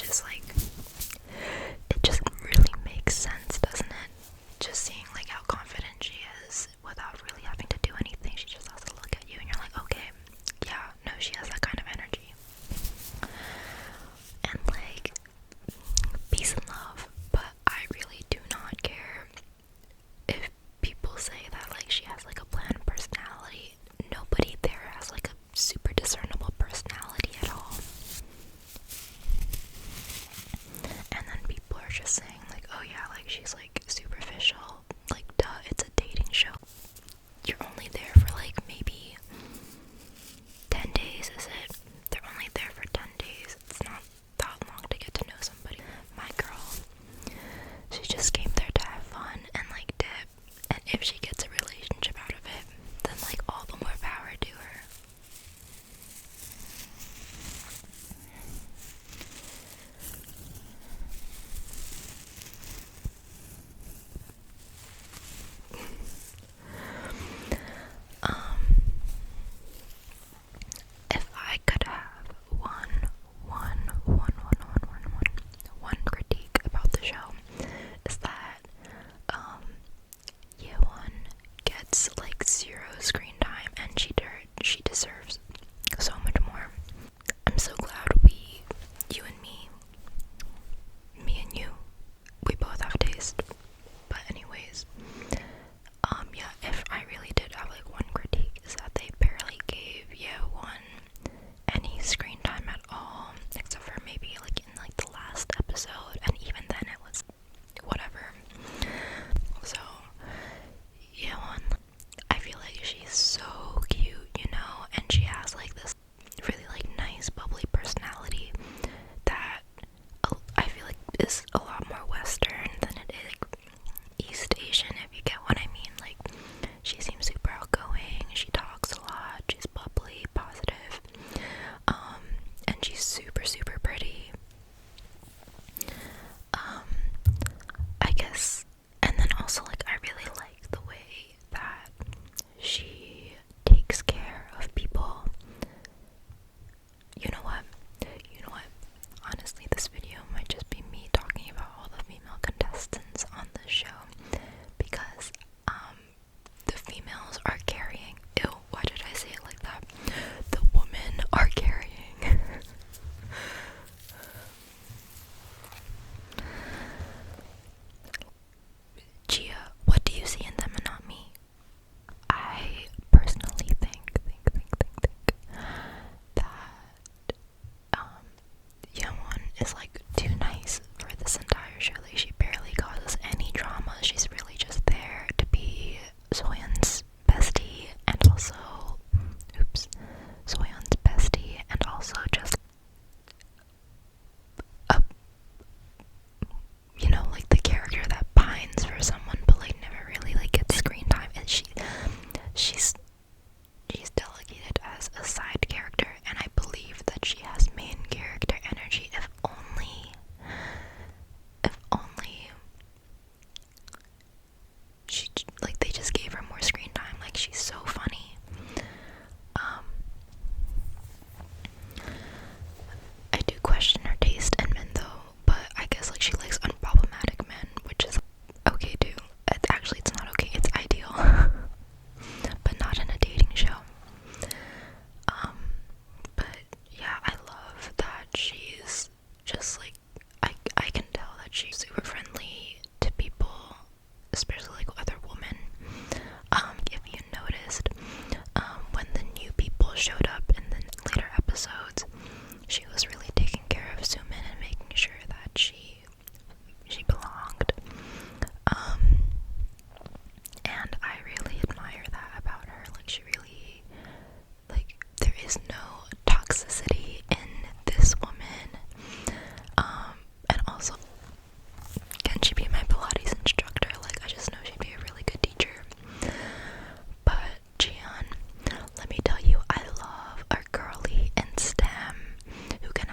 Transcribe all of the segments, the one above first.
which is like, it just really makes sense, doesn't it? Just seeing like how confident she is without really having to do anything. She just has to look at you and you're like, okay, yeah, no, she has that kind of energy. And like, peace and love, but I really do not care if people say that like she has like a bland personality. Nobody there has like a super discernible personality at all. And then people are just saying like, oh yeah, like she's like superficial. Like, duh, it's a dating show. You're only there for like maybe 10 days, is it? They're only there for 10 days. It's not that long to get to know somebody. My girl, she just came there to have fun and like dip. And if she gets a relationship out of it, then like all the more power to her. If I could have one critique about the show, is that Yeon gets like 0 screen time, and she deserves so much more. I'm so glad you and me and you, we both have taste. But anyways, yeah, if I really did have like one critique, is that they barely gave Yeon any screen time at all, except for maybe like in like the last episode, and even then it was whatever. So Yeon, I feel like she's so cute, you know, and she has like this really like nice bubbly personality that I feel like is a lot more Western than it is East Asian, if you get what I mean. Like, she seems super outgoing, she talks a lot, she's bubbly, positive, and she's super, super pretty. I guess, and then also, like, I really like the way that she takes care of people. You know what? Honestly, this video might just be me talking about all the female contestants on the show, because the females are carrying. Ew, why did I say it like that? The women are carrying. Gia, what do you see in them and not me? I personally think that Yeon is like too nice for this entire show. Like, she barely causes any drama. She's really just there to be So-yeon's bestie, and also So-yeon's bestie, and also just a, you know, like the character that pines for someone but like never really like gets screen time. And she's delegated as a side character, and I believe that she has main character energy, if only she, like, they just gave her more screen time. Like, she's so funny. I do question her taste in men though, but I guess like she likes unproblematic men, which is okay too. Actually, it's not okay, it's ideal. But not in a dating show. But yeah, I love that she's just like, I can tell that she's super friendly to people, especially like other women. If you noticed, when the new people showed up in the later episodes, she was really taking care of Suumin and making sure that she belonged. And I really admire that about her. Like, she really, like, there is no toxicity in this woman. And also, can she be my Pilates instructor? Like, I just know she'd be a really good teacher. But Jian, let me tell you, I love a girly in STEM who can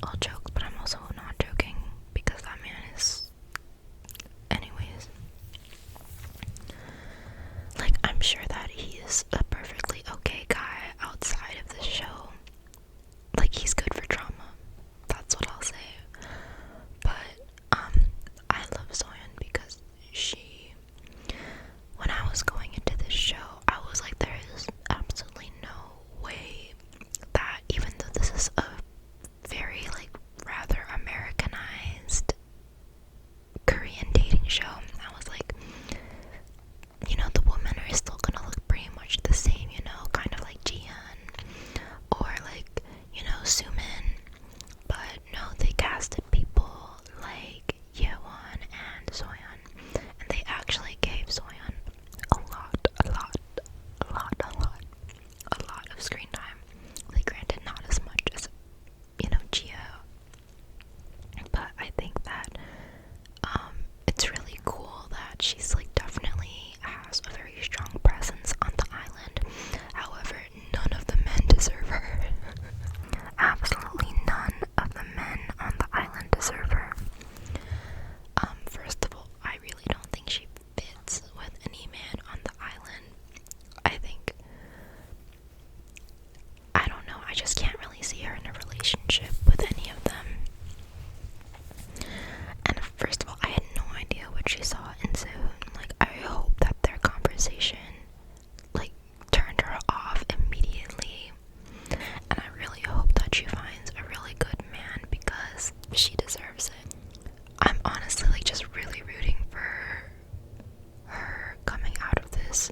all jokes, but I'm also not joking because that man is, anyways, like, I'm sure that he is a perfectly okay guy outside of the show. Like, he's good for drama. That's what I'll say. But I love So-yeon because when I was going into this show, I was like, there is absolutely no way that, even though this is a very, like, rather Americanized Korean dating show, I was like, you know, the women are still gonna look pretty much the same, you know, kind of like Jihyun or like, you know, Sumin. But no, they casted people like Yeowon and So-yeon, and they actually gave So-yeon a lot of screen time. Like, granted, not as much as, you know, Jihyo, but I think that it's really cool that she's like definitely has a very strong presence on the island. However, none of the men deserve her. Absolutely none of the men on the island deserve her. First of all, I really don't think she fits with any man on the island. I don't know, I just can't really see her in a relationship with any of them. And first of all, I had no idea what she saw in So-yeon. Like, I hope that their conversation, like, turned her off immediately. And I really hope that she finds a really good man because she deserves it. I'm honestly, like, just really rooting for her coming out of this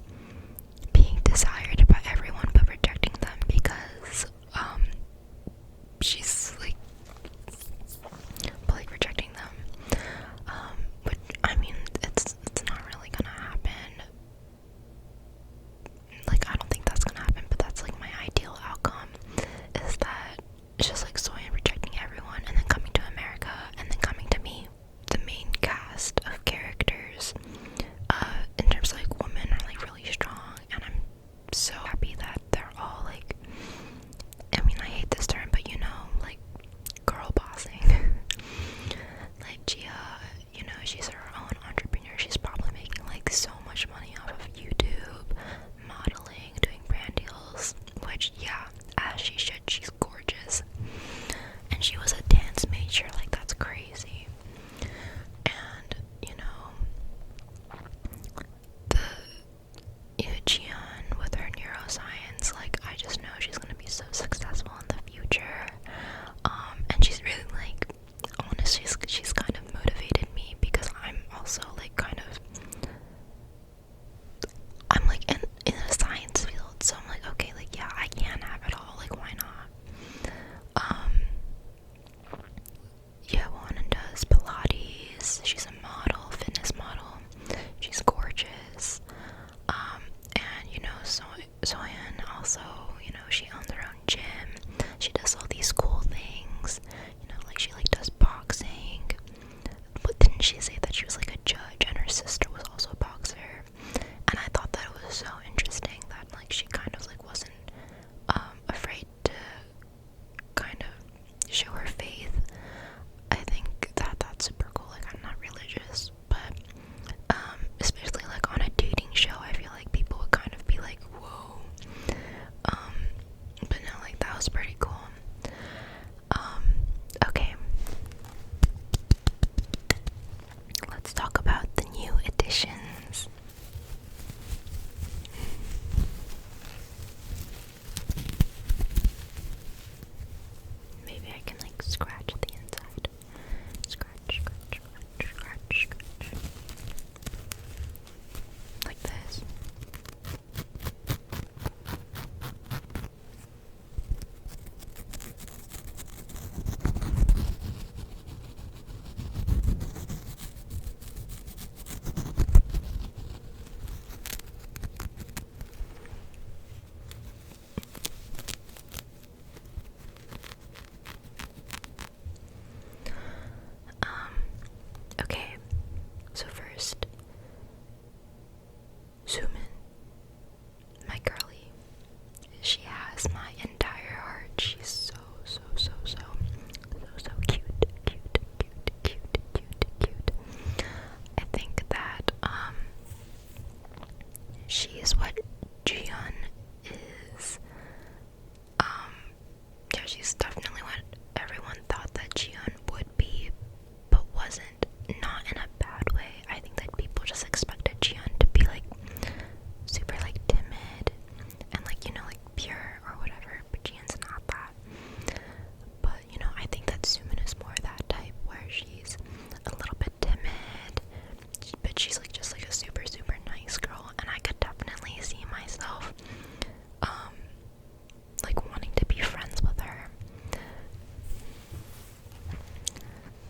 being desired by everyone but rejecting them, because she's like rejecting them. But I mean, it's not really gonna happen. Like, I don't think that's gonna happen, but that's like my ideal outcome, is that it's just like So-yeon rejecting everyone and then coming to America and then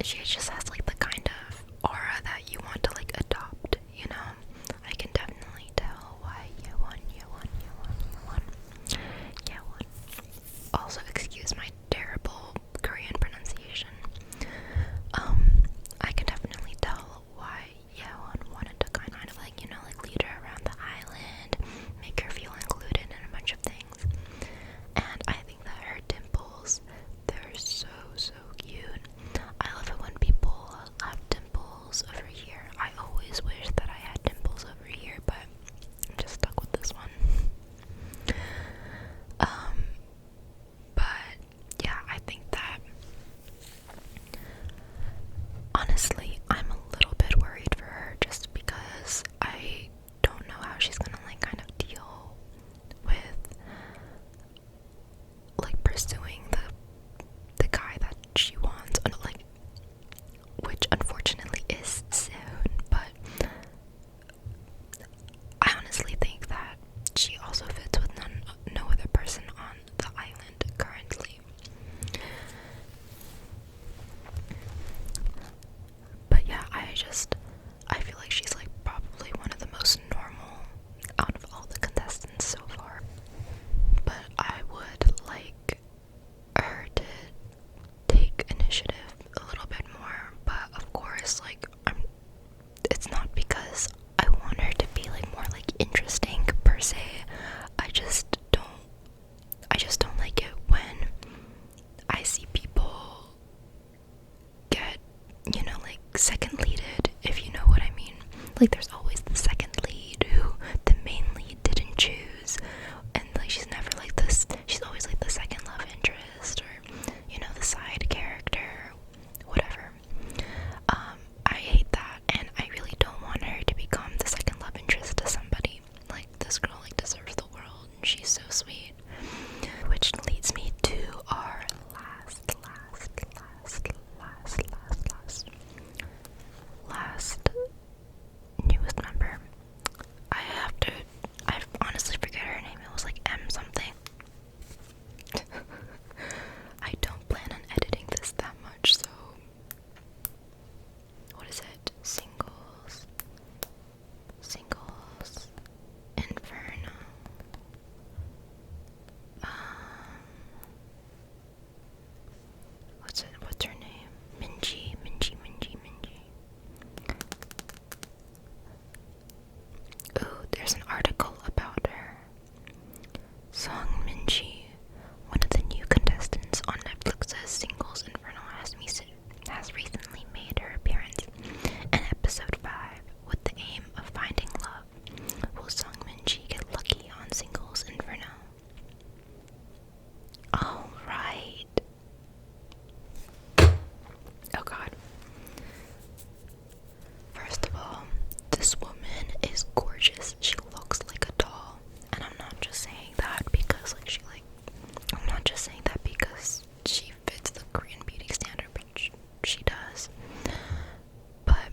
she just has like the kind of aura that you want to like adopt, you know? I can definitely tell why Yewon. Also, excuse my terrible Korean pronunciation. I can definitely tell why Yewon wanted to kind of like, you know, like lead her around the island, make her feel included in a bunch of things. And I think that her dimples, they're so cute. I love it when people have dimples over here. I always wish that I had dimples over here, but I'm just stuck with this one. But yeah, I think that honestly, I'm a little bit worried for her just because I don't know how she's gonna like kind of deal with like pursuing the guy that she wants, like, which unfortunately is soon. But I honestly think that she also fits with no other person on the island currently. But yeah, I feel like she's like probably one of the most normal out of all the contestants so far. But I would like her to take initiative a little bit more. But of course, like, it's not because I want her to be like more like interesting per se. I just don't like it when I see people get, you know, like second leaded, if you know what I mean. Like, there's always the second lead who the main lead didn't choose, and like she's never like this, she's always like the second love interest, or, you know, the side character, whatever. I hate that, and I really don't want her to become the second love interest to somebody. Like, this girl like deserves the world, and she's so sweet. Which leads me to our last newest member. I honestly forget her name. It was like M something. I don't plan on editing this that much, so what is it? Singles, Inferno. What's her name? Minji. Ooh, there's an article about her. Song Minji, one of the new contestants on Netflix's Singles Inferno, has recently made her appearance in episode 5 with the aim of finding love. Will Song Minji get lucky on Singles Inferno? Alright. Oh god. First of all, this woman is gorgeous. She looks like a doll. And I'm not just saying that because I'm not just saying that because she fits the Korean beauty standard, which she does. But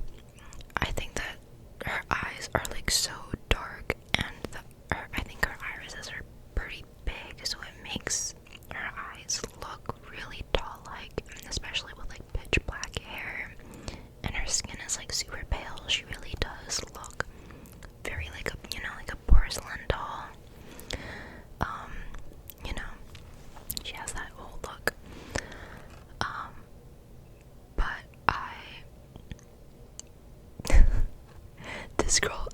I think that her eyes are like so dark, and I think her irises are pretty big, so it makes her eyes look really doll-like, especially with like pitch black hair, and her skin is like super pale. She really does look very like a, you know, like a porcelain doll. You know, she has that old look. But this girl